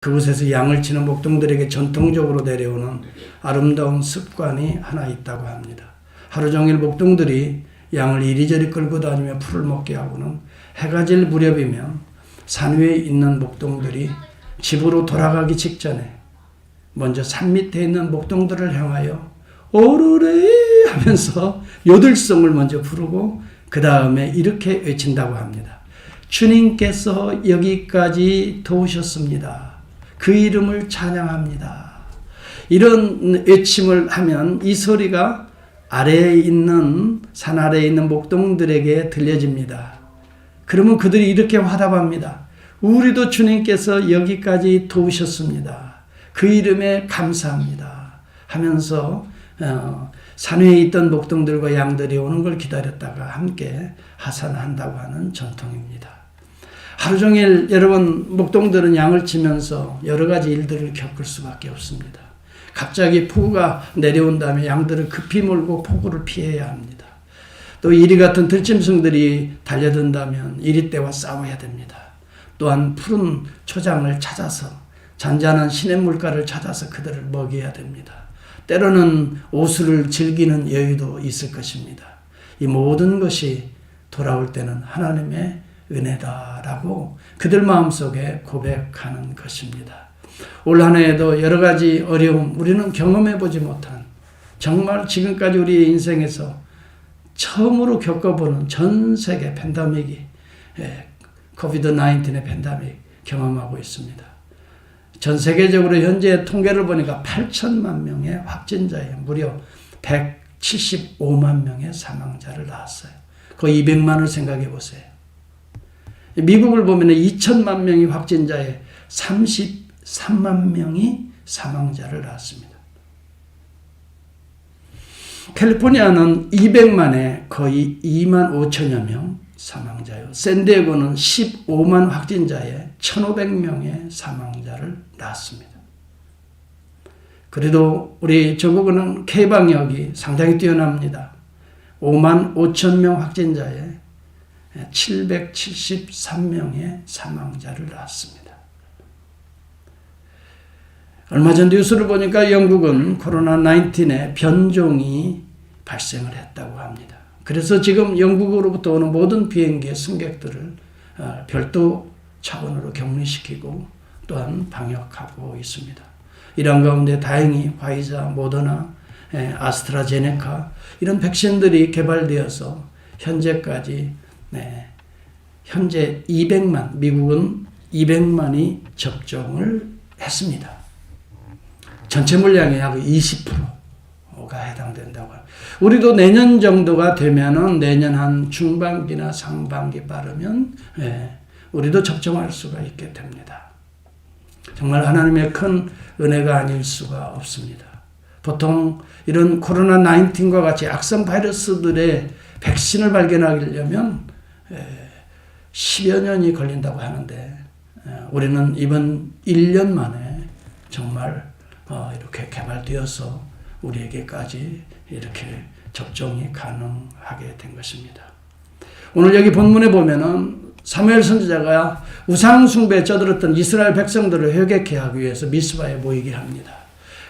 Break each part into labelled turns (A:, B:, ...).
A: 그곳에서 양을 치는 목동들에게 전통적으로 내려오는 아름다운 습관이 하나 있다고 합니다. 하루 종일 목동들이 양을 이리저리 끌고 다니며 풀을 먹게 하고는 해가 질 무렵이면 산 위에 있는 목동들이 집으로 돌아가기 직전에 먼저 산 밑에 있는 목동들을 향하여 오르래 하면서 요들송을 먼저 부르고 그 다음에 이렇게 외친다고 합니다. 주님께서 여기까지 도우셨습니다. 그 이름을 찬양합니다. 이런 외침을 하면 이 소리가 아래에 있는 산 아래에 있는 목동들에게 들려집니다. 그러면 그들이 이렇게 화답합니다. 우리도 주님께서 여기까지 도우셨습니다. 그 이름에 감사합니다. 하면서 산 위에 있던 목동들과 양들이 오는 걸 기다렸다가 함께 하산한다고 하는 전통입니다. 하루 종일 여러분 목동들은 양을 치면서 여러 가지 일들을 겪을 수밖에 없습니다. 갑자기 폭우가 내려온다면 양들을 급히 몰고 폭우를 피해야 합니다. 또 이리 같은 들짐승들이 달려든다면 이리떼와 싸워야 됩니다. 또한 푸른 초장을 찾아서 잔잔한 시냇물가를 찾아서 그들을 먹여야 됩니다. 때로는 오수를 즐기는 여유도 있을 것입니다. 이 모든 것이 돌아올 때는 하나님의 은혜다라고 그들 마음속에 고백하는 것입니다. 올 한 해에도 여러 가지 어려움, 우리는 경험해보지 못한 정말 지금까지 우리의 인생에서 처음으로 겪어보는 전 세계 팬데믹이 코비드-19의 팬데믹 경험하고 있습니다. 전 세계적으로 현재 통계를 보니까 8천만 명의 확진자에 무려 175만 명의 사망자를 낳았어요. 거의 200만을 생각해 보세요. 미국을 보면 2천만 명의 확진자에 33만 명이 사망자를 낳았습니다. 캘리포니아는 200만에 거의 2만 5천여 명 사망자요. 샌디에고는 15만 확진자에 1,500명의 사망자를 낳았습니다. 그래도 우리 조국은 K방역이 상당히 뛰어납니다. 5만 5천 명 확진자에 773명의 사망자를 낳았습니다. 얼마 전 뉴스를 보니까 영국은 코로나19의 변종이 발생을 했다고 합니다. 그래서 지금 영국으로부터 오는 모든 비행기의 승객들을 별도 차원으로 격리시키고 또한 방역하고 있습니다. 이런 가운데 다행히 화이자, 모더나, 아스트라제네카 이런 백신들이 개발되어서 현재까지 현재 200만, 미국은 200만이 접종을 했습니다. 전체 물량의 약 20%가 해당된다고 합니다. 우리도 내년 정도가 되면은 내년 한 중반기나 상반기 빠르면 우리도 접종할 수가 있게 됩니다. 정말 하나님의 큰 은혜가 아닐 수가 없습니다. 보통 이런 코로나19과 같이 악성 바이러스들의 백신을 발견하려면 10여 년이 걸린다고 하는데 우리는 이번 1년 만에 정말 이렇게 개발되어서 우리에게까지 이렇게 접종이 가능하게 된 것입니다. 오늘 여기 본문에 보면은 사무엘 선지자가 우상 숭배에 쩌들었던 이스라엘 백성들을 회개케 하기 위해서 미스바에 모이게 합니다.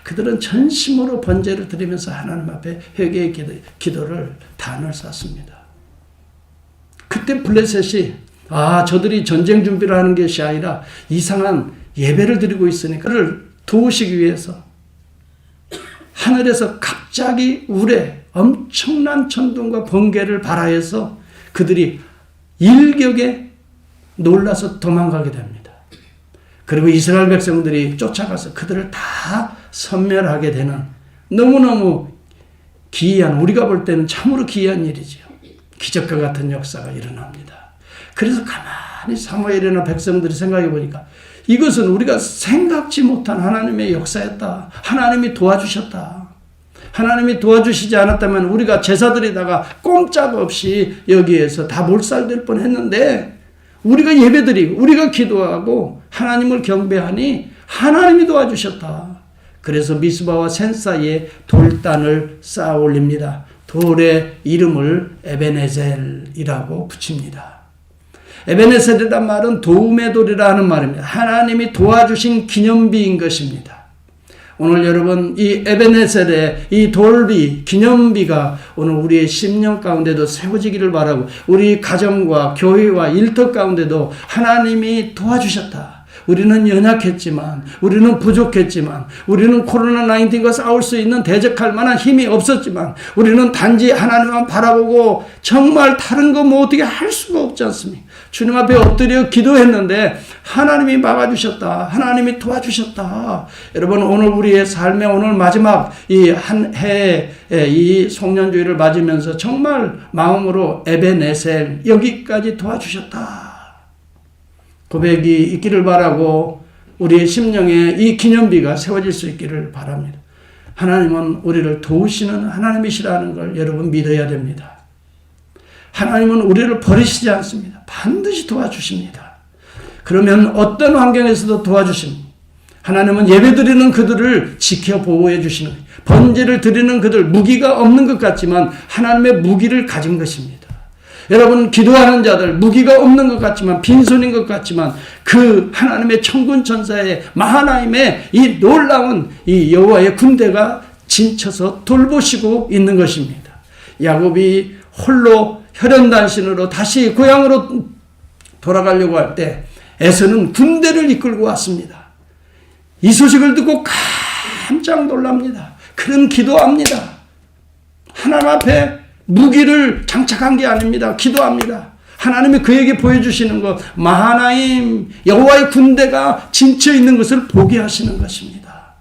A: 그들은 전심으로 번제를 드리면서 하나님 앞에 회개의 기도를 단을 쌓습니다. 그때 블레셋이 저들이 전쟁 준비를 하는 것이 아니라 이상한 예배를 드리고 있으니까 그를 도우시기 위해서 하늘에서 갑자기 우레 엄청난 천둥과 번개를 발하여서 그들이 일격에 놀라서 도망가게 됩니다. 그리고 이스라엘 백성들이 쫓아가서 그들을 다 섬멸하게 되는 너무너무 기이한, 우리가 볼 때는 참으로 기이한 일이죠. 기적과 같은 역사가 일어납니다. 그래서 가만히 사무엘이나 백성들이 생각해 보니까 이것은 우리가 생각지 못한 하나님의 역사였다. 하나님이 도와주셨다. 하나님이 도와주시지 않았다면 우리가 제사드리다가 꼼짝없이 여기에서 다 몰살될 뻔했는데 우리가 예배드리고 우리가 기도하고 하나님을 경배하니 하나님이 도와주셨다. 그래서 미스바와 센 사이에 돌단을 쌓아 올립니다. 돌의 이름을 에베네젤이라고 붙입니다. 에베네셀이란 말은 도움의 돌이라 하는 말입니다. 하나님이 도와주신 기념비인 것입니다. 오늘 여러분 이 에베네셀의 이 돌비, 기념비가 오늘 우리의 심령 가운데도 세워지기를 바라고 우리 가정과 교회와 일터 가운데도 하나님이 도와주셨다. 우리는 연약했지만, 우리는 부족했지만, 우리는 코로나19과 싸울 수 있는 대적할 만한 힘이 없었지만, 우리는 단지 하나님만 바라보고 정말 다른 거 뭐 어떻게 할 수가 없지 않습니까? 주님 앞에 엎드려 기도했는데 하나님이 막아주셨다. 하나님이 도와주셨다. 여러분 오늘 우리의 삶의 오늘 마지막 이 한 해의 이 송년주일을 맞으면서 정말 마음으로 에베네셀 여기까지 도와주셨다. 고백이 있기를 바라고 우리의 심령에 이 기념비가 세워질 수 있기를 바랍니다. 하나님은 우리를 도우시는 하나님이시라는 걸 여러분 믿어야 됩니다. 하나님은 우리를 버리시지 않습니다. 반드시 도와주십니다. 그러면 어떤 환경에서도 도와주십니다. 하나님은 예배드리는 그들을 지켜 보호해 주시는 거예요. 번제를 드리는 그들 무기가 없는 것 같지만 하나님의 무기를 가진 것입니다. 여러분 기도하는 자들 무기가 없는 것 같지만 빈손인 것 같지만 그 하나님의 천군 천사의 마하나임의 이 놀라운 이 여호와의 군대가 진쳐서 돌보시고 있는 것입니다. 야곱이 홀로 혈연단신으로 다시 고향으로 돌아가려고 할 때 에서는 군대를 이끌고 왔습니다. 이 소식을 듣고 깜짝 놀랍니다. 그는 기도합니다. 하나님 앞에 무기를 장착한 게 아닙니다. 기도합니다. 하나님이 그에게 보여주시는 것, 마하나임 여호와의 군대가 진쳐 있는 것을 보게 하시는 것입니다.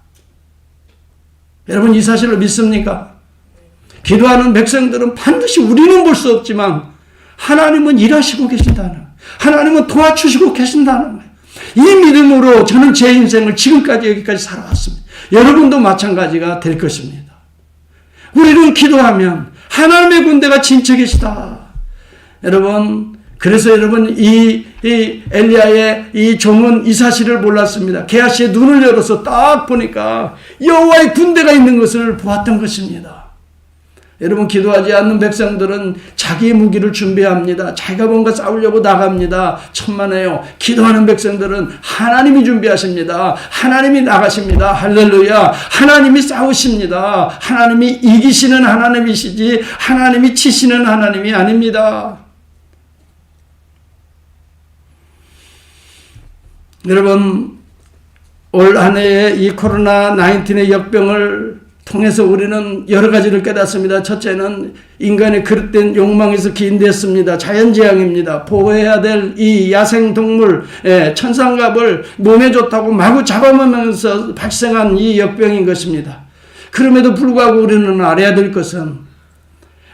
A: 여러분 이 사실을 믿습니까? 기도하는 백성들은 반드시 우리는 볼 수 없지만 하나님은 일하시고 계신다는, 하나님은 도와주시고 계신다는 거예요. 이 믿음으로 저는 제 인생을 지금까지 여기까지 살아왔습니다. 여러분도 마찬가지가 될 것입니다. 우리는 기도하면 하나님의 군대가 진쳐 계시다. 여러분, 그래서 여러분 이 엘리야의 이 종은 이 사실을 몰랐습니다. 게하시의 눈을 열어서 딱 보니까 여호와의 군대가 있는 것을 보았던 것입니다. 여러분 기도하지 않는 백성들은 자기의 무기를 준비합니다. 자기가 뭔가 싸우려고 나갑니다. 천만에요. 기도하는 백성들은 하나님이 준비하십니다. 하나님이 나가십니다. 할렐루야. 하나님이 싸우십니다. 하나님이 이기시는 하나님이시지 하나님이 치시는 하나님이 아닙니다. 여러분 올 한 해의 이 코로나19의 역병을 통해서 우리는 여러 가지를 깨닫습니다. 첫째는 인간의 그릇된 욕망에서 기인됐습니다. 자연재앙입니다. 보호해야 될 이 야생동물, 천상갑을 몸에 좋다고 마구 잡아먹으면서 발생한 이 역병인 것입니다. 그럼에도 불구하고 우리는 알아야 될 것은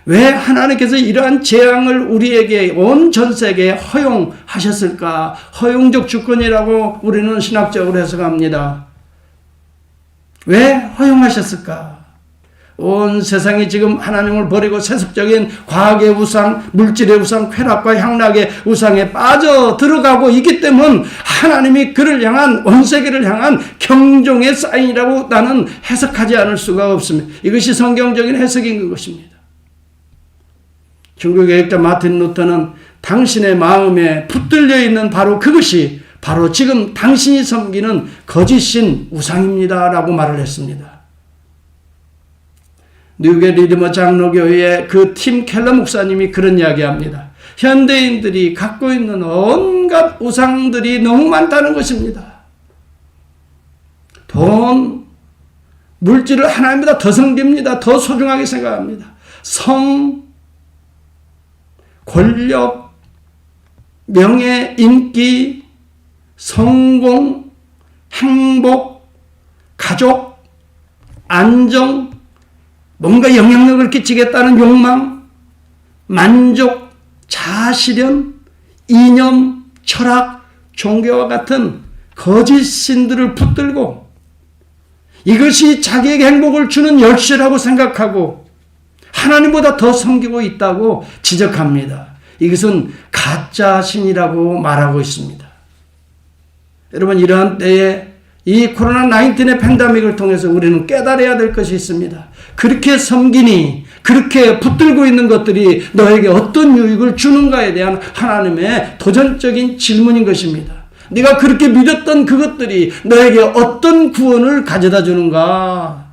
A: 왜 하나님께서 이러한 재앙을 우리에게 온 전 세계에 허용하셨을까? 허용적 주권이라고 우리는 신학적으로 해석합니다. 왜 허용하셨을까? 온 세상이 지금 하나님을 버리고 세속적인 과학의 우상, 물질의 우상, 쾌락과 향락의 우상에 빠져 들어가고 있기 때문에 하나님이 그를 향한 온 세계를 향한 경종의 사인이라고 나는 해석하지 않을 수가 없습니다. 이것이 성경적인 해석인 것입니다. 중국의 학자 마틴 루터는 당신의 마음에 붙들려 있는 바로 그것이 바로 지금 당신이 섬기는 거짓신 우상입니다 라고 말을 했습니다. 뉴욕의 리드머 장로교회의 그 팀 켈러 목사님이 그런 이야기합니다. 현대인들이 갖고 있는 온갖 우상들이 너무 많다는 것입니다. 돈, 물질을 하나님보다 더 섬깁니다. 더 소중하게 생각합니다. 성, 권력, 명예, 인기, 성공, 행복, 가족, 안정, 뭔가 영향력을 끼치겠다는 욕망, 만족, 자아실현, 이념, 철학, 종교와 같은 거짓 신들을 붙들고 이것이 자기에게 행복을 주는 열쇠라고 생각하고 하나님보다 더 섬기고 있다고 지적합니다. 이것은 가짜 신이라고 말하고 있습니다. 여러분 이러한 때에 이 코로나19의 팬데믹을 통해서 우리는 깨달아야 될 것이 있습니다. 그렇게 섬기니, 그렇게 붙들고 있는 것들이 너에게 어떤 유익을 주는가에 대한 하나님의 도전적인 질문인 것입니다. 네가 그렇게 믿었던 그것들이 너에게 어떤 구원을 가져다 주는가?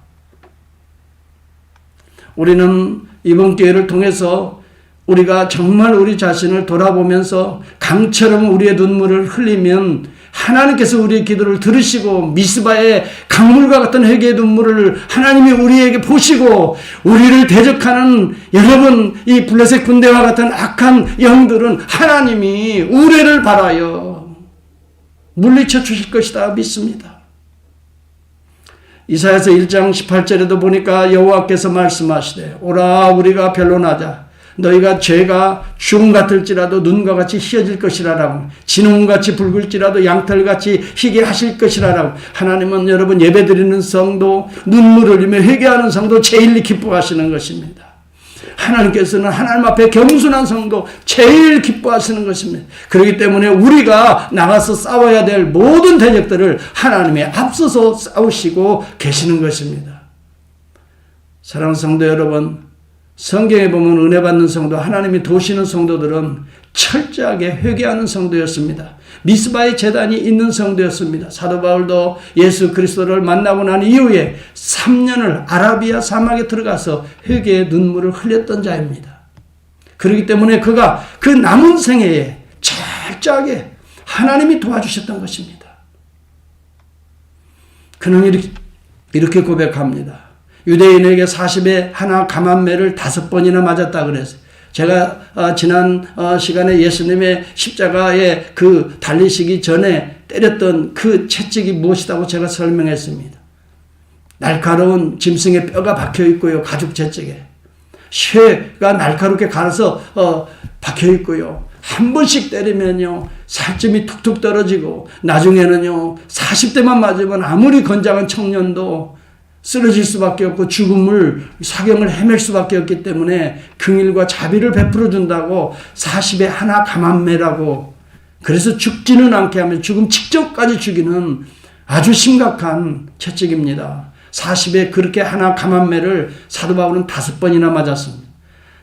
A: 우리는 이번 기회를 통해서 우리가 정말 우리 자신을 돌아보면서 강처럼 우리의 눈물을 흘리면 하나님께서 우리의 기도를 들으시고 미스바의 강물과 같은 회개의 눈물을 하나님이 우리에게 보시고 우리를 대적하는 여러분 이 블레셋 군대와 같은 악한 영들은 하나님이 우레를 바라여 물리쳐 주실 것이다 믿습니다. 이사야서 1장 18절에도 보니까 여호와께서 말씀하시되 오라 우리가 변론하자 너희가 죄가 죽음 같을지라도 눈과 같이 희어질 것이라라고 진홍같이 붉을지라도 양털같이 희게 하실 것이라라고 하나님은 여러분 예배드리는 성도 눈물 흘리며 회개하는 성도 제일 기뻐하시는 것입니다. 하나님께서는 하나님 앞에 겸손한 성도 제일 기뻐하시는 것입니다. 그렇기 때문에 우리가 나가서 싸워야 될 모든 대적들을 하나님의 앞서서 싸우시고 계시는 것입니다. 사랑하는 성도 여러분, 성경에 보면 은혜 받는 성도, 하나님이 도우시는 성도들은 철저하게 회개하는 성도였습니다. 미스바의 제단이 있는 성도였습니다. 사도 바울도 예수 그리스도를 만나고 난 이후에 3년을 아라비아 사막에 들어가서 회개의 눈물을 흘렸던 자입니다. 그렇기 때문에 그가 그 남은 생애에 철저하게 하나님이 도와주셨던 것입니다. 그는 이렇게 고백합니다. 유대인에게 40에 하나 감한매를 5번이나 맞았다 그랬어요. 제가 지난 시간에 예수님의 십자가에 그 달리시기 전에 때렸던 그 채찍이 무엇이라고 제가 설명했습니다. 날카로운 짐승의 뼈가 박혀 있고요. 가죽 채찍에. 쇠가 날카롭게 갈아서 박혀 있고요. 한 번씩 때리면요. 살점이 툭툭 떨어지고 나중에는요. 40대만 맞으면 아무리 건장한 청년도 쓰러질 수밖에 없고 죽음을 사경을 헤맬 수밖에 없기 때문에 긍휼과 자비를 베풀어 준다고 40에 하나 감한매라고 그래서 죽지는 않게 하면 죽음 직전까지 죽이는 아주 심각한 채찍입니다. 40에 그렇게 하나 감한매를 사도 바울은 5번이나 맞았습니다.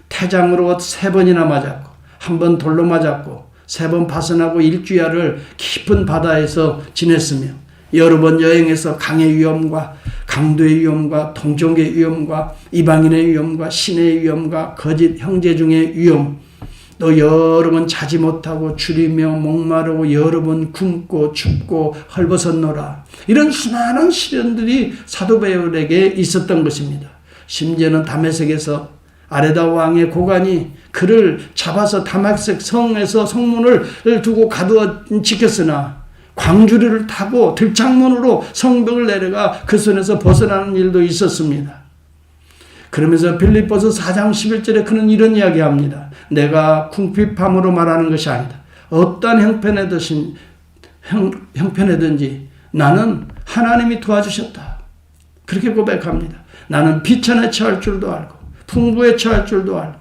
A: 태장으로 3번이나 맞았고 1번 돌로 맞았고 3번 파선하고 일주야를 깊은 바다에서 지냈으며 여러 번 여행해서 강의 위험과 강도의 위험과 동족의 위험과 이방인의 위험과 신의 위험과 거짓 형제 중의 위험 또 여러 번 자지 못하고 줄이며 목마르고 여러 번 굶고 춥고 헐벗었노라. 이런 수많은 시련들이 사도 바울에게 있었던 것입니다. 심지어는 다메섹에서 아레다 왕의 고관이 그를 잡아서 다메섹 성에서 성문을 두고 가두어 지켰으나 광주리를 타고 들창문으로 성벽을 내려가 그 손에서 벗어나는 일도 있었습니다. 그러면서 빌립보서 4장 11절에 그는 이런 이야기합니다. 내가 궁핍함으로 말하는 것이 아니다. 어떠한 형편에든지 나는 하나님이 도와주셨다. 그렇게 고백합니다. 나는 비천에 처할 줄도 알고 풍부에 처할 줄도 알고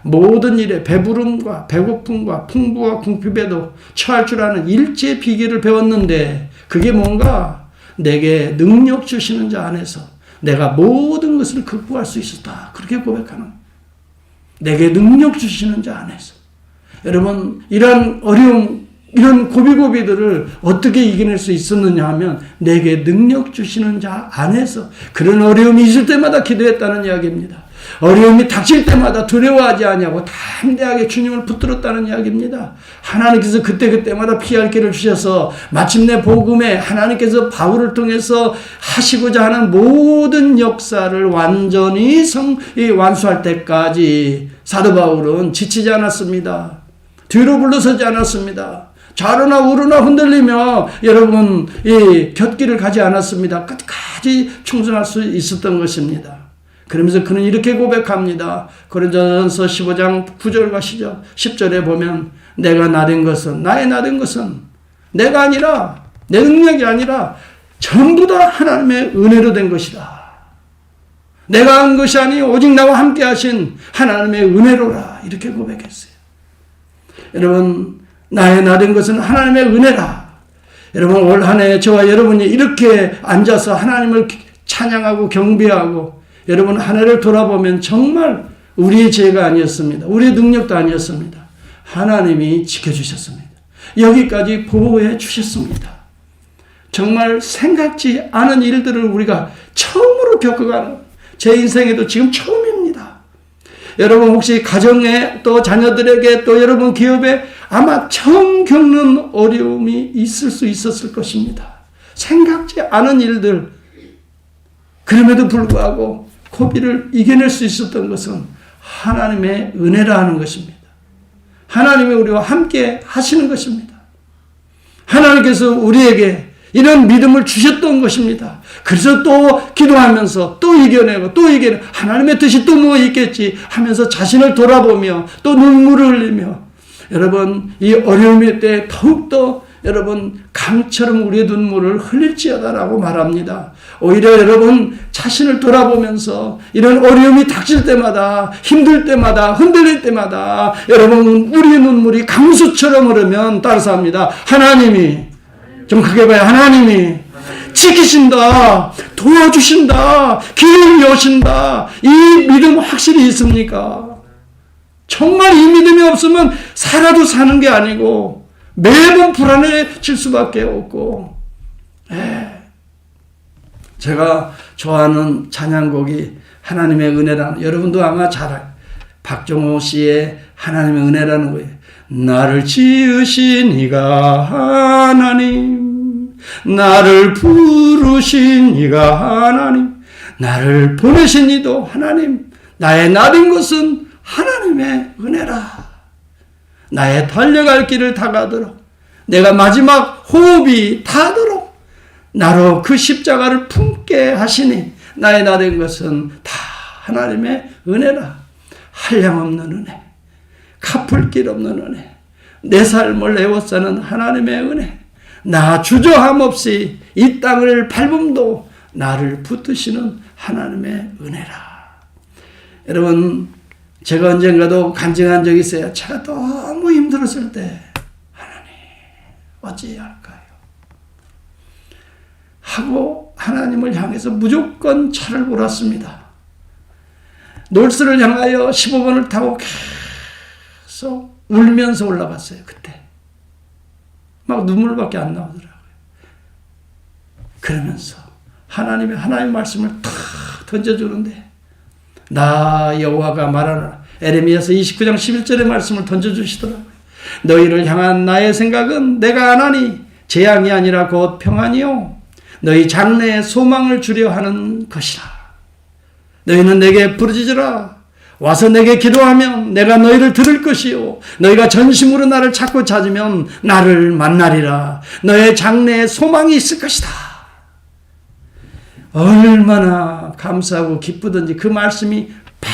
A: 모든 일에 배부름과 배고픔과 풍부와 궁핍에도 처할 줄 아는 일체의 비결을 배웠는데 그게 뭔가 내게 능력 주시는 자 안에서 내가 모든 것을 극복할 수 있었다. 그렇게 고백하는 내게 능력 주시는 자 안에서 여러분 이런 어려움 이런 고비고비들을 어떻게 이겨낼 수 있었느냐 하면 내게 능력 주시는 자 안에서 그런 어려움이 있을 때마다 기도했다는 이야기입니다. 어려움이 닥칠 때마다 두려워하지 아니하고 담대하게 주님을 붙들었다는 이야기입니다. 하나님께서 그때그때마다 피할 길을 주셔서 마침내 복음에 하나님께서 바울을 통해서 하시고자 하는 모든 역사를 완전히 완수할 때까지 사도 바울은 지치지 않았습니다. 뒤로 물러서지 않았습니다. 좌로나 우로나 흔들리며 여러분 이 곁길을 가지 않았습니다. 끝까지 충성할 수 있었던 것입니다. 그러면서 그는 이렇게 고백합니다. 고린도전서 15장 9절과 10절에 보면 내가 나된 것은 나의 나된 것은 내가 아니라 내 능력이 아니라 전부 다 하나님의 은혜로 된 것이다. 내가 한 것이 아니 오직 나와 함께 하신 하나님의 은혜로라. 이렇게 고백했어요. 여러분 나의 나된 것은 하나님의 은혜라. 여러분 올 한 해 저와 여러분이 이렇게 앉아서 하나님을 찬양하고 경배하고 여러분 한 해를 돌아보면 정말 우리의 죄가 아니었습니다. 우리의 능력도 아니었습니다. 하나님이 지켜주셨습니다. 여기까지 보호해 주셨습니다. 정말 생각지 않은 일들을 우리가 처음으로 겪어가는 제 인생에도 지금 처음입니다. 여러분 혹시 가정에 또 자녀들에게 또 여러분 기업에 아마 처음 겪는 어려움이 있을 수 있었을 것입니다. 생각지 않은 일들. 그럼에도 불구하고 고비를 이겨낼 수 있었던 것은 하나님의 은혜라 하는 것입니다. 하나님이 우리와 함께 하시는 것입니다. 하나님께서 우리에게 이런 믿음을 주셨던 것입니다. 그래서 또 기도하면서 또 이겨내고 하나님의 뜻이 또 뭐 있겠지 하면서 자신을 돌아보며 또 눈물을 흘리며 여러분 이 어려움의 때 더욱더 여러분 강처럼 우리의 눈물을 흘릴지어다라고 말합니다. 오히려 여러분 자신을 돌아보면서 이런 어려움이 닥칠 때마다 힘들 때마다 흔들릴 때마다 여러분 우리의 눈물이 강수처럼 흐르면 따라서 합니다. 하나님이 좀 크게 봐요. 하나님이 지키신다. 도와주신다. 길을 여신다. 이 믿음 확실히 있습니까? 정말 이 믿음이 없으면 살아도 사는 게 아니고 매번 불안해질 수밖에 없고 제가 좋아하는 찬양곡이 하나님의 은혜라는 여러분도 아마 잘 알아요. 박종호 씨의 하나님의 은혜라는 거예요. 나를 지으신 이가 하나님 나를 부르신 이가 하나님 나를 보내신 이도 하나님 나의 나된 것은 하나님의 은혜라. 나의 달려갈 길을 다가도록 내가 마지막 호흡이 닿도록 나로 그 십자가를 품게 하시니 나의 나된 것은 다 하나님의 은혜라. 한량없는 은혜 갚을 길 없는 은혜 내 삶을 애워싸는 하나님의 은혜 나 주저함 없이 이 땅을 밟음도 나를 붙드시는 하나님의 은혜라. 여러분 제가 언젠가도 간증한 적이 있어요. 제가 너무 힘들었을 때 하나님 어찌할까요? 하고 하나님을 향해서 무조건 차를 몰았습니다. 놀스를 향하여 15번을 타고 계속 울면서 올라갔어요. 그때 막 눈물밖에 안 나오더라고요. 그러면서 하나님 말씀을 탁 던져주는데 나 여호와가 말하노라. 에레미야서 29장 11절의 말씀을 던져주시더라고요. 너희를 향한 나의 생각은 내가 안하니 재앙이 아니라 곧 평안이요 너희 장래에 소망을 주려 하는 것이라. 너희는 내게 부르짖으라. 와서 내게 기도하면 내가 너희를 들을 것이요 너희가 전심으로 나를 찾으면 나를 만나리라. 너의 장래에 소망이 있을 것이다. 얼마나 감사하고 기쁘던지 그 말씀이 팍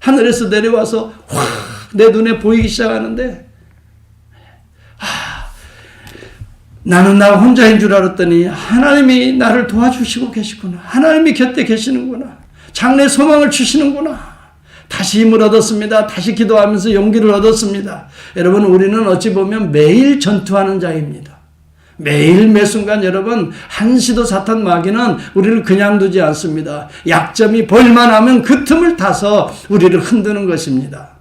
A: 하늘에서 내려와서 확 내 눈에 보이기 시작하는데 나는 나 혼자인 줄 알았더니 하나님이 나를 도와주시고 계시구나. 하나님이 곁에 계시는구나. 장래 소망을 주시는구나. 다시 힘을 얻었습니다. 다시 기도하면서 용기를 얻었습니다. 여러분 우리는 어찌 보면 매일 전투하는 자입니다. 매일 매순간 여러분 한시도 사탄 마귀는 우리를 그냥 두지 않습니다. 약점이 보일만 하면 그 틈을 타서 우리를 흔드는 것입니다.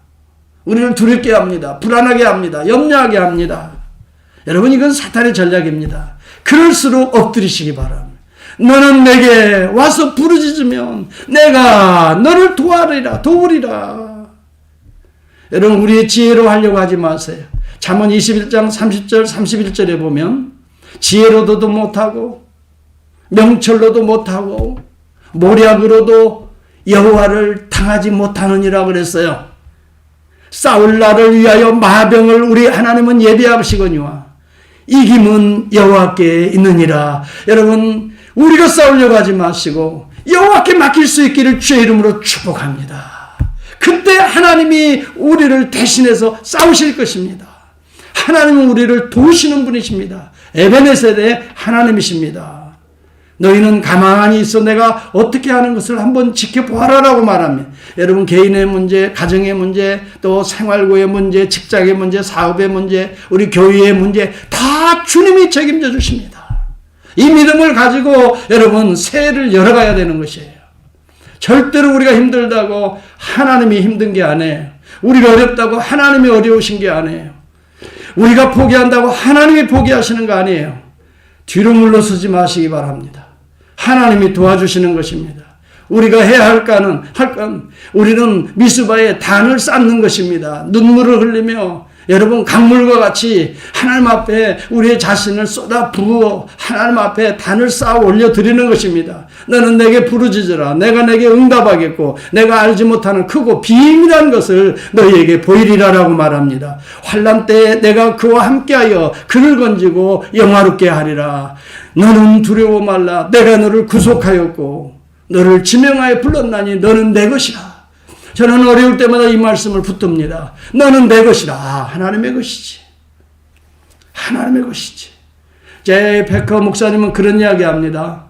A: 우리를 두렵게 합니다. 불안하게 합니다. 염려하게 합니다. 여러분 이건 사탄의 전략입니다. 그럴수록 엎드리시기 바랍니다. 너는 내게 와서 부르짖으면 내가 너를 도우리라. 여러분 우리의 지혜로 하려고 하지 마세요. 잠언 21장 30절 31절에 보면 지혜로도 못하고 명철로도 못하고 모략으로도 여호와를 당하지 못하느니라 그랬어요. 싸울 날을 위하여 마병을 우리 하나님은 예비하시거니와 이김은 여호와께 있느니라. 여러분 우리가 싸우려고 하지 마시고 여호와께 맡길 수 있기를 주의 이름으로 축복합니다. 그때 하나님이 우리를 대신해서 싸우실 것입니다. 하나님은 우리를 도우시는 분이십니다. 에베네셀의 하나님이십니다. 너희는 가만히 있어 내가 어떻게 하는 것을 한번 지켜보아라라고 말합니다. 여러분, 개인의 문제, 가정의 문제, 또 생활고의 문제, 직장의 문제, 사업의 문제, 우리 교회의 문제 다 주님이 책임져 주십니다. 이 믿음을 가지고 여러분 새해를 열어가야 되는 것이에요. 절대로 우리가 힘들다고 하나님이 힘든 게 아니에요. 우리가 어렵다고 하나님이 어려우신 게 아니에요. 우리가 포기한다고 하나님이 포기하시는 거 아니에요. 뒤로 물러서지 마시기 바랍니다. 하나님이 도와주시는 것입니다. 우리가 해야 할 건 우리는 미스바에 단을 쌓는 것입니다. 눈물을 흘리며 여러분 강물과 같이 하나님 앞에 우리의 자신을 쏟아 부어 하나님 앞에 단을 쌓아 올려드리는 것입니다. 너는 내게 부르짖으라. 내가 내게 응답하겠고 내가 알지 못하는 크고 비밀한 것을 너희에게 보이리라라고 말합니다. 환난 때에 내가 그와 함께하여 그를 건지고 영화롭게 하리라. 너는 두려워 말라. 내가 너를 구속하였고 너를 지명하여 불렀나니 너는 내 것이라. 저는 어려울 때마다 이 말씀을 붙듭니다. 너는 내 것이라. 하나님의 것이지. 하나님의 것이지. 제 백허 목사님은 그런 이야기 합니다.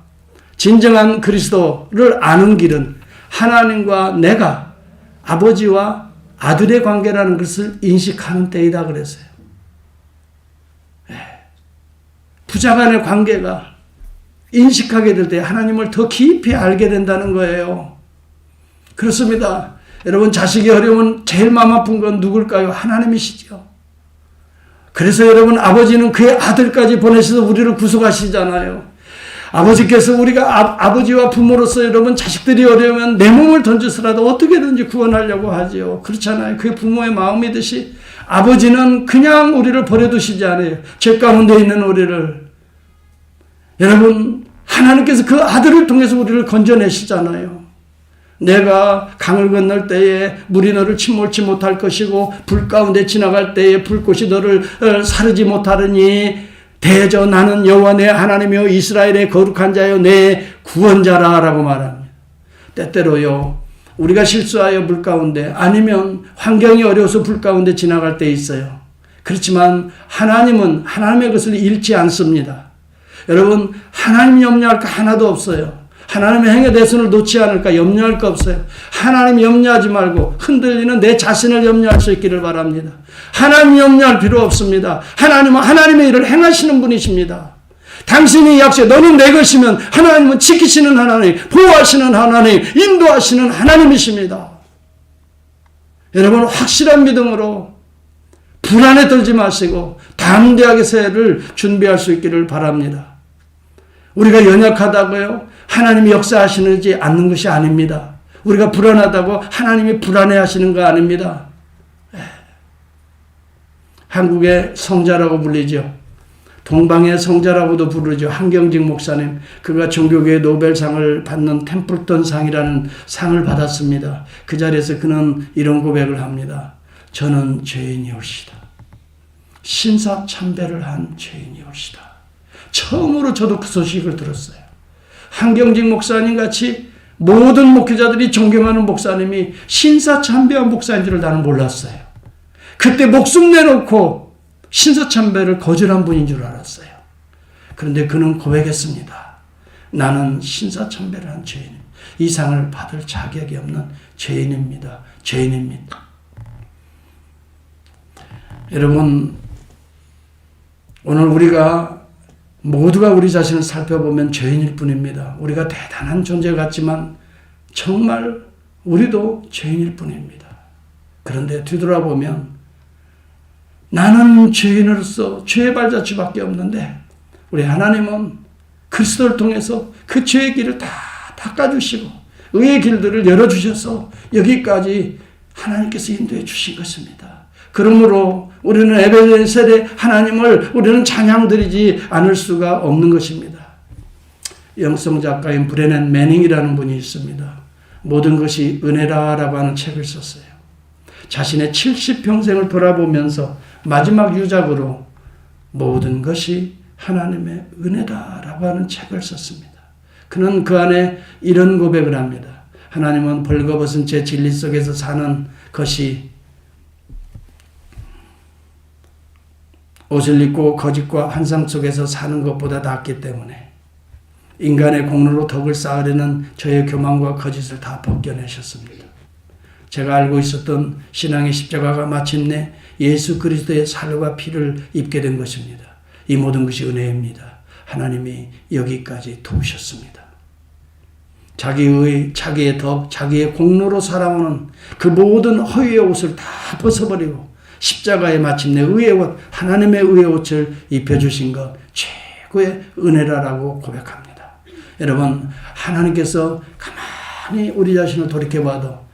A: 진정한 그리스도를 아는 길은 하나님과 내가 아버지와 아들의 관계라는 것을 인식하는 때이다 그랬어요. 부자 간의 관계가 인식하게 될 때 하나님을 더 깊이 알게 된다는 거예요. 그렇습니다. 여러분, 자식이 어려우면 제일 마음 아픈 건 누굴까요? 하나님이시죠. 그래서 여러분, 아버지는 그의 아들까지 보내셔서 우리를 구속하시잖아요. 아버지께서 우리가 아버지와 부모로서 여러분 자식들이 어려우면 내 몸을 던져서라도 어떻게든지 구원하려고 하지요. 그렇잖아요. 그게 부모의 마음이듯이 아버지는 그냥 우리를 버려두시지 않아요. 죄 가운데 있는 우리를. 여러분, 하나님께서 그 아들을 통해서 우리를 건져내시잖아요. 내가 강을 건널 때에 물이 너를 침몰치 못할 것이고 불 가운데 지나갈 때에 불꽃이 너를 사르지 못하느니 대저 나는 여호와 내 하나님이요 이스라엘의 거룩한 자요 내 구원자라 라고 말합니다. 때때로요 우리가 실수하여 물 가운데 아니면 환경이 어려워서 불 가운데 지나갈 때 있어요. 그렇지만 하나님은 하나님의 것을 잃지 않습니다. 여러분, 하나님 염려할 거 하나도 없어요. 하나님의 행에 대해서는 놓지 않을까 염려할 거 없어요. 하나님 염려하지 말고 흔들리는 내 자신을 염려할 수 있기를 바랍니다. 하나님 염려할 필요 없습니다. 하나님은 하나님의 일을 행하시는 분이십니다. 당신이 약속, 너는 내 것이면 하나님은 지키시는 하나님, 보호하시는 하나님, 인도하시는 하나님이십니다. 여러분, 확실한 믿음으로 불안에 떨지 마시고 담대하게 새해를 준비할 수 있기를 바랍니다. 우리가 연약하다고요? 하나님이 역사하시지 않는 것이 아닙니다. 우리가 불안하다고 하나님이 불안해하시는 거 아닙니다. 한국의 성자라고 불리죠. 동방의 성자라고도 부르죠. 한경직 목사님. 그가 종교계의 노벨상을 받는 템플턴상이라는 상을 받았습니다. 그 자리에서 그는 이런 고백을 합니다. 저는 죄인이옵시다. 신사참배를 한 죄인이옵시다. 처음으로 저도 그 소식을 들었어요. 한경직 목사님 같이 모든 목회자들이 존경하는 목사님이 신사참배한 목사인 줄을 나는 몰랐어요. 그때 목숨 내놓고 신사참배를 거절한 분인 줄 알았어요. 그런데 그는 고백했습니다. 나는 신사참배를 한 죄인, 이 상을 받을 자격이 없는 죄인입니다. 죄인입니다. 여러분, 오늘 모두가 우리 자신을 살펴보면 죄인일 뿐입니다. 우리가 대단한 존재 같지만 정말 우리도 죄인일 뿐입니다. 그런데 뒤돌아보면 나는 죄인으로서 죄의 발자취밖에 없는데 우리 하나님은 그리스도를 통해서 그 죄의 길을 다 닦아주시고 의의 길들을 열어주셔서 여기까지 하나님께서 인도해 주신 것입니다. 그러므로 우리는 에베네셀의 하나님을 우리는 찬양드리지 않을 수가 없는 것입니다. 영성 작가인 브레넨 매닝이라는 분이 있습니다. 모든 것이 은혜라라고 하는 책을 썼어요. 자신의 70평생을 돌아보면서 마지막 유작으로 모든 것이 하나님의 은혜다라고 하는 책을 썼습니다. 그는 그 안에 이런 고백을 합니다. 하나님은 벌거벗은 제 진리 속에서 사는 것이 옷을 입고 거짓과 환상 속에서 사는 것보다 낫기 때문에 인간의 공로로 덕을 쌓으려는 저의 교만과 거짓을 다 벗겨내셨습니다. 제가 알고 있었던 신앙의 십자가가 마침내 예수 그리스도의 살과 피를 입게 된 것입니다. 이 모든 것이 은혜입니다. 하나님이 여기까지 도우셨습니다. 자기의 덕, 자기의 공로로 살아오는 그 모든 허위의 옷을 다 벗어버리고 십자가에 마침내 의의 옷, 하나님의 의의 옷을 입혀주신 것 최고의 은혜라고 고백합니다. 여러분, 하나님께서 가만히 우리 자신을 돌이켜봐도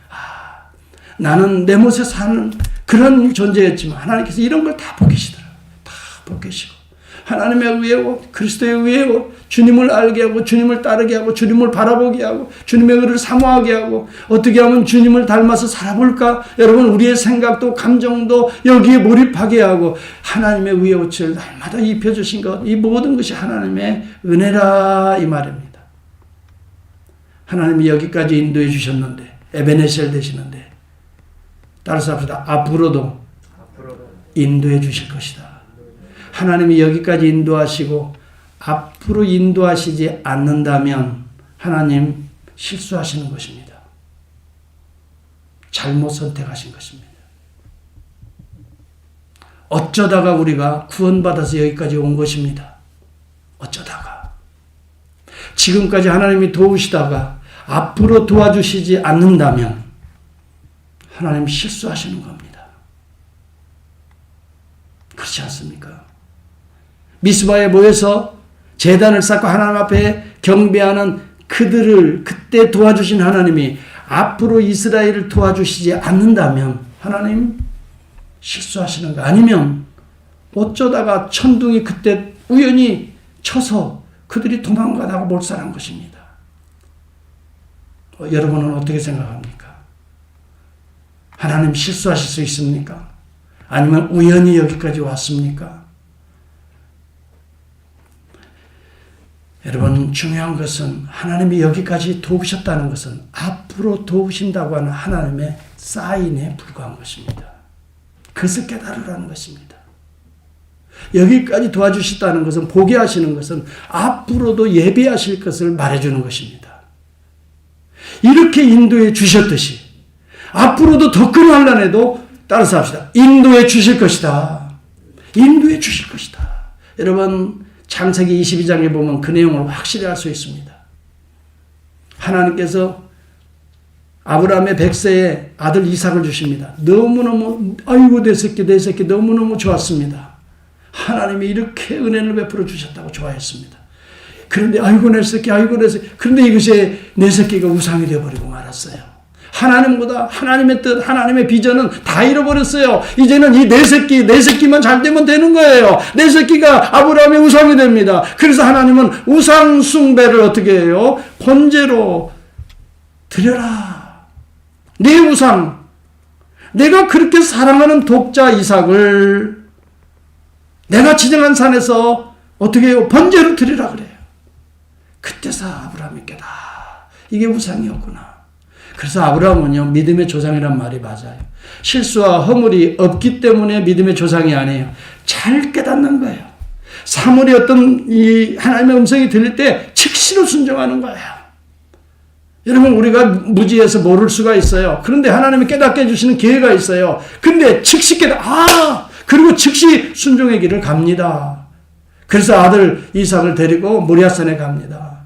A: 나는 내 못에 사는 그런 존재였지만 하나님께서 이런 걸 다 벗기시더라고요. 다 벗기시고 하나님의 의의 옷, 그리스도의 의의 옷, 주님을 알게 하고 주님을 따르게 하고 주님을 바라보게 하고 주님의 의를 사모하게 하고 어떻게 하면 주님을 닮아서 살아볼까? 여러분, 우리의 생각도 감정도 여기에 몰입하게 하고 하나님의 의의 옷을 날마다 입혀주신 것, 이 모든 것이 하나님의 은혜라 이 말입니다. 하나님이 여기까지 인도해 주셨는데 에베네셀 되시는데 따라서 합시다. 앞으로도 인도해 주실 것이다. 하나님이 여기까지 인도하시고 앞으로 인도하시지 않는다면 하나님 실수하시는 것입니다. 잘못 선택하신 것입니다. 어쩌다가 우리가 구원받아서 여기까지 온 것입니다. 어쩌다가. 지금까지 하나님이 도우시다가 앞으로 도와주시지 않는다면 하나님 실수하시는 겁니다. 그렇지 않습니까? 미스바에 모여서 제단을 쌓고 하나님 앞에 경배하는 그들을 그때 도와주신 하나님이 앞으로 이스라엘을 도와주시지 않는다면 하나님 실수하시는 거 아니면 어쩌다가 천둥이 그때 우연히 쳐서 그들이 도망가다가 몰살한 것입니다. 여러분은 어떻게 생각합니까? 하나님 실수하실 수 있습니까? 아니면 우연히 여기까지 왔습니까? 여러분, 중요한 것은 하나님이 여기까지 도우셨다는 것은 앞으로 도우신다고 하는 하나님의 사인에 불과한 것입니다. 그것을 깨달으라는 것입니다. 여기까지 도와주셨다는 것은, 보게 하시는 것은 앞으로도 예비하실 것을 말해주는 것입니다. 이렇게 인도해 주셨듯이 앞으로도 더 큰 환난에도 따라서 합시다. 인도해 주실 것이다. 인도해 주실 것이다. 여러분, 창세기 22장에 보면 그 내용을 확실히 알 수 있습니다. 하나님께서 아브라함의 100세에 아들 이삭을 주십니다. 너무너무 아이고 내 새끼 너무너무 좋았습니다. 하나님이 이렇게 은혜를 베풀어 주셨다고 좋아했습니다. 그런데 아이고 내 새끼 그런데 이것이 내 새끼가 우상이 되어버리고 말았어요. 하나님보다 하나님의 뜻, 하나님의 비전은 다 잃어버렸어요. 이제는 이 내 새끼만 잘 되면 되는 거예요. 내 새끼가 아브라함의 우상이 됩니다. 그래서 하나님은 우상 숭배를 어떻게 해요? 번제로 드려라. 내 우상, 내가 그렇게 사랑하는 독자 이삭을 내가 지정한 산에서 어떻게 해요? 번제로 드리라 그래요. 그때서 아브라함이 깨달아. 이게 우상이었구나. 그래서 아브라함은요, 믿음의 조상이란 말이 맞아요. 실수와 허물이 없기 때문에 믿음의 조상이 아니에요. 잘 깨닫는 거예요. 사물이 어떤 이 하나님의 음성이 들릴 때 즉시로 순종하는 거예요. 여러분, 우리가 무지해서 모를 수가 있어요. 그런데 하나님이 깨닫게 해주시는 기회가 있어요. 근데 즉시 그리고 즉시 순종의 길을 갑니다. 그래서 아들 이삭을 데리고 모리아산에 갑니다.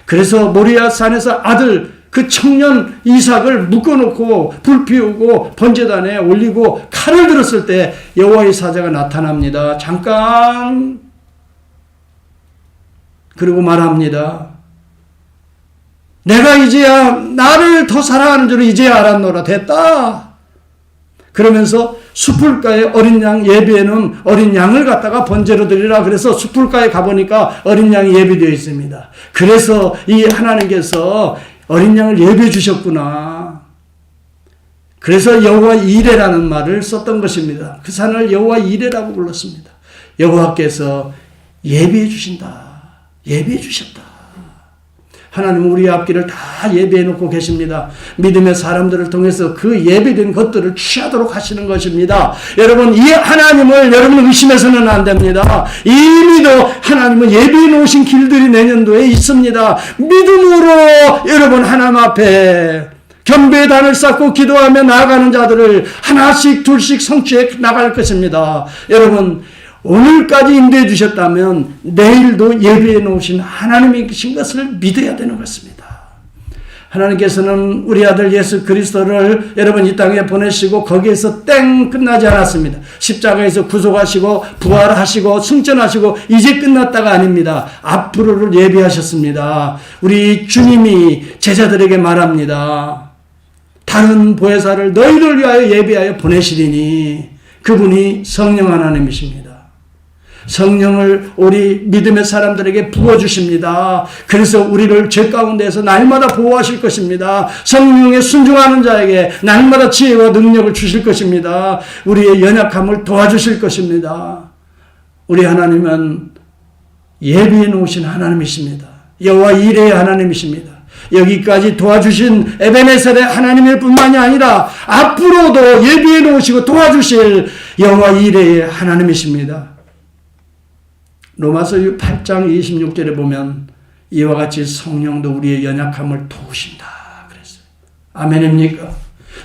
A: 그래서 모리아산에서 아들 그 청년 이삭을 묶어놓고 불 피우고 번제단에 올리고 칼을 들었을 때 여호와의 사자가 나타납니다. 잠깐. 그리고 말합니다. 내가 이제야 나를 더 사랑하는 줄을 이제야 알았노라. 됐다. 그러면서 숲풀가에 어린 양 예비에는 어린 양을 갖다가 번제로 드리라. 그래서 숲풀가에 가보니까 어린 양이 예비되어 있습니다. 그래서 이 하나님께서 어린 양을 예비해 주셨구나. 그래서 여호와 이레라는 말을 썼던 것입니다. 그 산을 여호와 이레라고 불렀습니다. 여호와께서 예비해 주신다. 예비해 주셨다. 하나님은 우리 앞길을 다 예비해 놓고 계십니다. 믿음의 사람들을 통해서 그 예비된 것들을 취하도록 하시는 것입니다. 여러분, 이 하나님을 여러분 의심해서는 안 됩니다. 이미도 하나님은 예비해 놓으신 길들이 내년도에 있습니다. 믿음으로 여러분 하나님 앞에 겸비의 단을 쌓고 기도하며 나아가는 자들을 하나씩 둘씩 성취해 나갈 것입니다. 여러분, 오늘까지 인도해 주셨다면 내일도 예비해 놓으신 하나님이 계신 것을 믿어야 되는 것입니다. 하나님께서는 우리 아들 예수 그리스도를 여러분 이 땅에 보내시고 거기에서 땡 끝나지 않았습니다. 십자가에서 구속하시고 부활하시고 승천하시고 이제 끝났다가 아닙니다. 앞으로를 예비하셨습니다. 우리 주님이 제자들에게 말합니다. 다른 보혜사를 너희를 위하여 예비하여 보내시리니 그분이 성령 하나님이십니다. 성령을 우리 믿음의 사람들에게 부어주십니다. 그래서 우리를 죄 가운데에서 날마다 보호하실 것입니다. 성령에 순종하는 자에게 날마다 지혜와 능력을 주실 것입니다. 우리의 연약함을 도와주실 것입니다. 우리 하나님은 예비해 놓으신 하나님이십니다. 여호와 이레의 하나님이십니다. 여기까지 도와주신 에베네셀의 하나님일 뿐만이 아니라 앞으로도 예비해 놓으시고 도와주실 여호와 이레의 하나님이십니다. 로마서 8장 26절에 보면 이와 같이 성령도 우리의 연약함을 도우신다 그랬어요. 아멘입니까?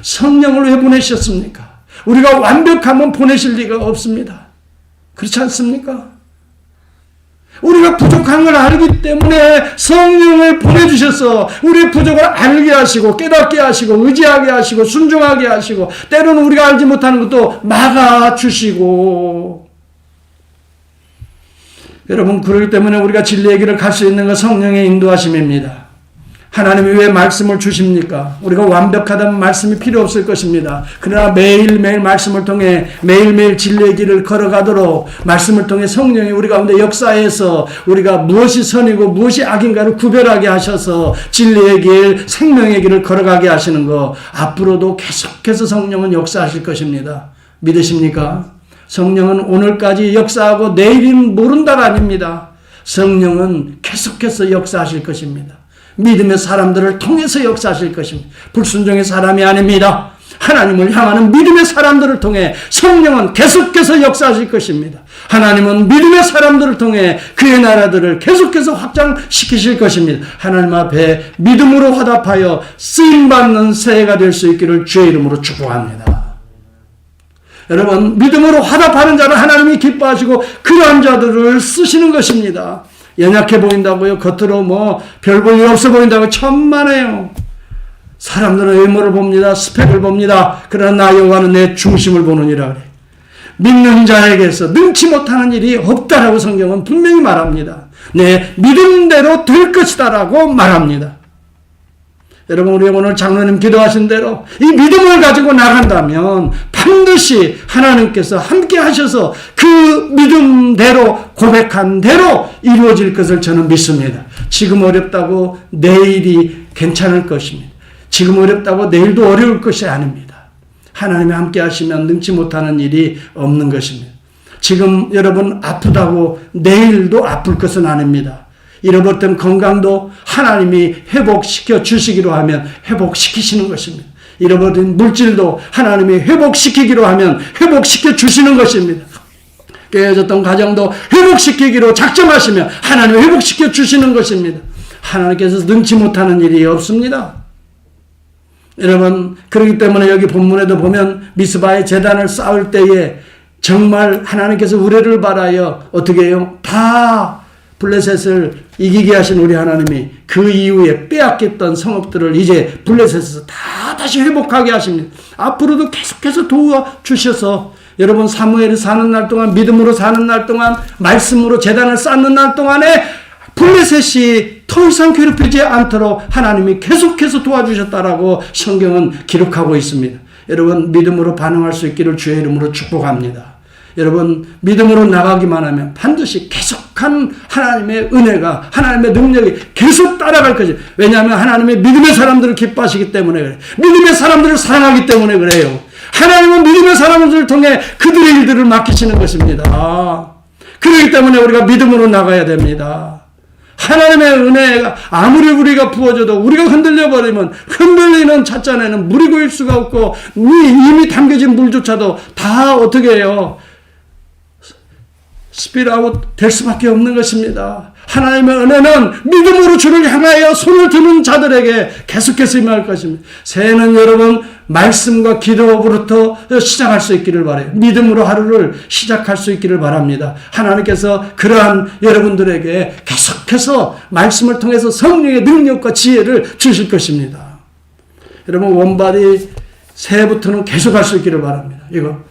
A: 성령을 왜 보내셨습니까? 우리가 완벽하면 보내실 리가 없습니다. 그렇지 않습니까? 우리가 부족한 걸 알기 때문에 성령을 보내주셔서 우리의 부족을 알게 하시고 깨닫게 하시고 의지하게 하시고 순종하게 하시고 때로는 우리가 알지 못하는 것도 막아주시고, 여러분, 그렇기 때문에 우리가 진리의 길을 갈 수 있는 건 성령의 인도하심입니다. 하나님이 왜 말씀을 주십니까? 우리가 완벽하다면 말씀이 필요 없을 것입니다. 그러나 매일매일 말씀을 통해 매일매일 진리의 길을 걸어가도록 말씀을 통해 성령이 우리 가운데 역사해서 우리가 무엇이 선이고 무엇이 악인가를 구별하게 하셔서 진리의 길, 생명의 길을 걸어가게 하시는 것, 앞으로도 계속해서 성령은 역사하실 것입니다. 믿으십니까? 성령은 오늘까지 역사하고 내일은 모른다가 아닙니다. 성령은 계속해서 역사하실 것입니다. 믿음의 사람들을 통해서 역사하실 것입니다. 불순종의 사람이 아닙니다. 하나님을 향하는 믿음의 사람들을 통해 성령은 계속해서 역사하실 것입니다. 하나님은 믿음의 사람들을 통해 그의 나라들을 계속해서 확장시키실 것입니다. 하나님 앞에 믿음으로 화답하여 쓰임받는 새해가 될 수 있기를 주의 이름으로 축복합니다. 여러분, 믿음으로 화답하는 자는 하나님이 기뻐하시고 그러한 자들을 쓰시는 것입니다. 연약해 보인다고요? 겉으로 별 볼 일 없어 보인다고 천만에요. 사람들은 외모를 봅니다. 스펙을 봅니다. 그러나 나 여호와는 내 중심을 보느니라 그래. 믿는 자에게서 능치 못하는 일이 없다라고 성경은 분명히 말합니다. 내 믿음대로 될 것이다라고 말합니다. 여러분, 우리 오늘 장로님 기도하신 대로 이 믿음을 가지고 나간다면 반드시 하나님께서 함께 하셔서 그 믿음대로 고백한 대로 이루어질 것을 저는 믿습니다. 지금 어렵다고 내일이 괜찮을 것입니다. 지금 어렵다고 내일도 어려울 것이 아닙니다. 하나님이 함께 하시면 능치 못하는 일이 없는 것입니다. 지금 여러분 아프다고 내일도 아플 것은 아닙니다. 잃어버렸던 건강도 하나님이 회복시켜 주시기로 하면 회복시키시는 것입니다. 잃어버린 물질도 하나님이 회복시키기로 하면 회복시켜 주시는 것입니다. 깨어졌던 가정도 회복시키기로 작정하시면 하나님이 회복시켜 주시는 것입니다. 하나님께서 능치 못하는 일이 없습니다. 여러분, 그렇기 때문에 여기 본문에도 보면 미스바의 제단을 쌓을 때에 정말 하나님께서 우레를 바라여 어떻게 해요? 다 블레셋을 이기게 하신 우리 하나님이 그 이후에 빼앗겼던 성읍들을 이제 블레셋에서 다 다시 회복하게 하십니다. 앞으로도 계속해서 도와주셔서 여러분 사무엘이 사는 날 동안, 믿음으로 사는 날 동안, 말씀으로 제단을 쌓는 날 동안에 블레셋이 더 이상 괴롭히지 않도록 하나님이 계속해서 도와주셨다라고 성경은 기록하고 있습니다. 여러분, 믿음으로 반응할 수 있기를 주의 이름으로 축복합니다. 여러분, 믿음으로 나가기만 하면 반드시 계속한 하나님의 은혜가, 하나님의 능력이 계속 따라갈 것이에요. 왜냐하면 하나님의 믿음의 사람들을 기뻐하시기 때문에 그래요. 믿음의 사람들을 사랑하기 때문에 그래요. 하나님은 믿음의 사람들을 통해 그들의 일들을 맡기시는 것입니다. 그렇기 때문에 우리가 믿음으로 나가야 됩니다. 하나님의 은혜가 아무리 우리가 부어져도 우리가 흔들려버리면 흔들리는 찻잔에는 물이 고일 수가 없고 이미 담겨진 물조차도 다 어떻게 해요? 스피드아웃 될 수밖에 없는 것입니다. 하나님의 은혜는 믿음으로 주를 향하여 손을 드는 자들에게 계속해서 임할 것입니다. 새해는 여러분 말씀과 기도로부터 시작할 수 있기를 바라요. 믿음으로 하루를 시작할 수 있기를 바랍니다. 하나님께서 그러한 여러분들에게 계속해서 말씀을 통해서 성령의 능력과 지혜를 주실 것입니다. 여러분 원바디 새해부터는 계속할 수 있기를 바랍니다. 이거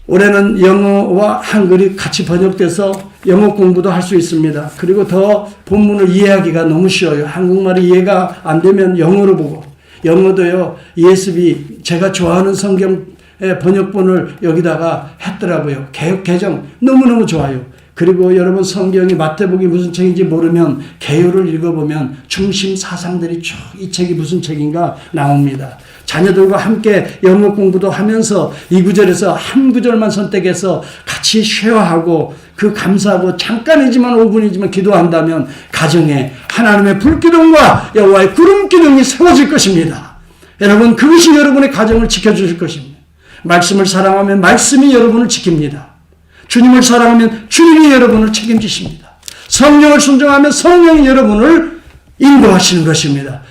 A: 올해는 영어와 한글이 같이 번역돼서 영어 공부도 할 수 있습니다. 그리고 더 본문을 이해하기가 너무 쉬워요. 한국말이 이해가 안 되면 영어로 보고, 영어도요, ESV, 제가 좋아하는 성경의 번역본을 여기다가 했더라고요. 개역 개정 너무너무 좋아요. 그리고 여러분 성경이 마태복이 무슨 책인지 모르면 개요를 읽어보면 중심 사상들이 쭉 이 책이 무슨 책인가 나옵니다. 자녀들과 함께 영어 공부도 하면서 이 구절에서 한 구절만 선택해서 같이 쉐어하고 그 감사하고 잠깐이지만 5분이지만 기도한다면 가정에 하나님의 불기둥과 여호와의 구름기둥이 세워질 것입니다. 여러분 그것이 여러분의 가정을 지켜주실 것입니다. 말씀을 사랑하면 말씀이 여러분을 지킵니다. 주님을 사랑하면 주님이 여러분을 책임지십니다. 성령을 순종하면 성령이 여러분을 인도하시는 것입니다.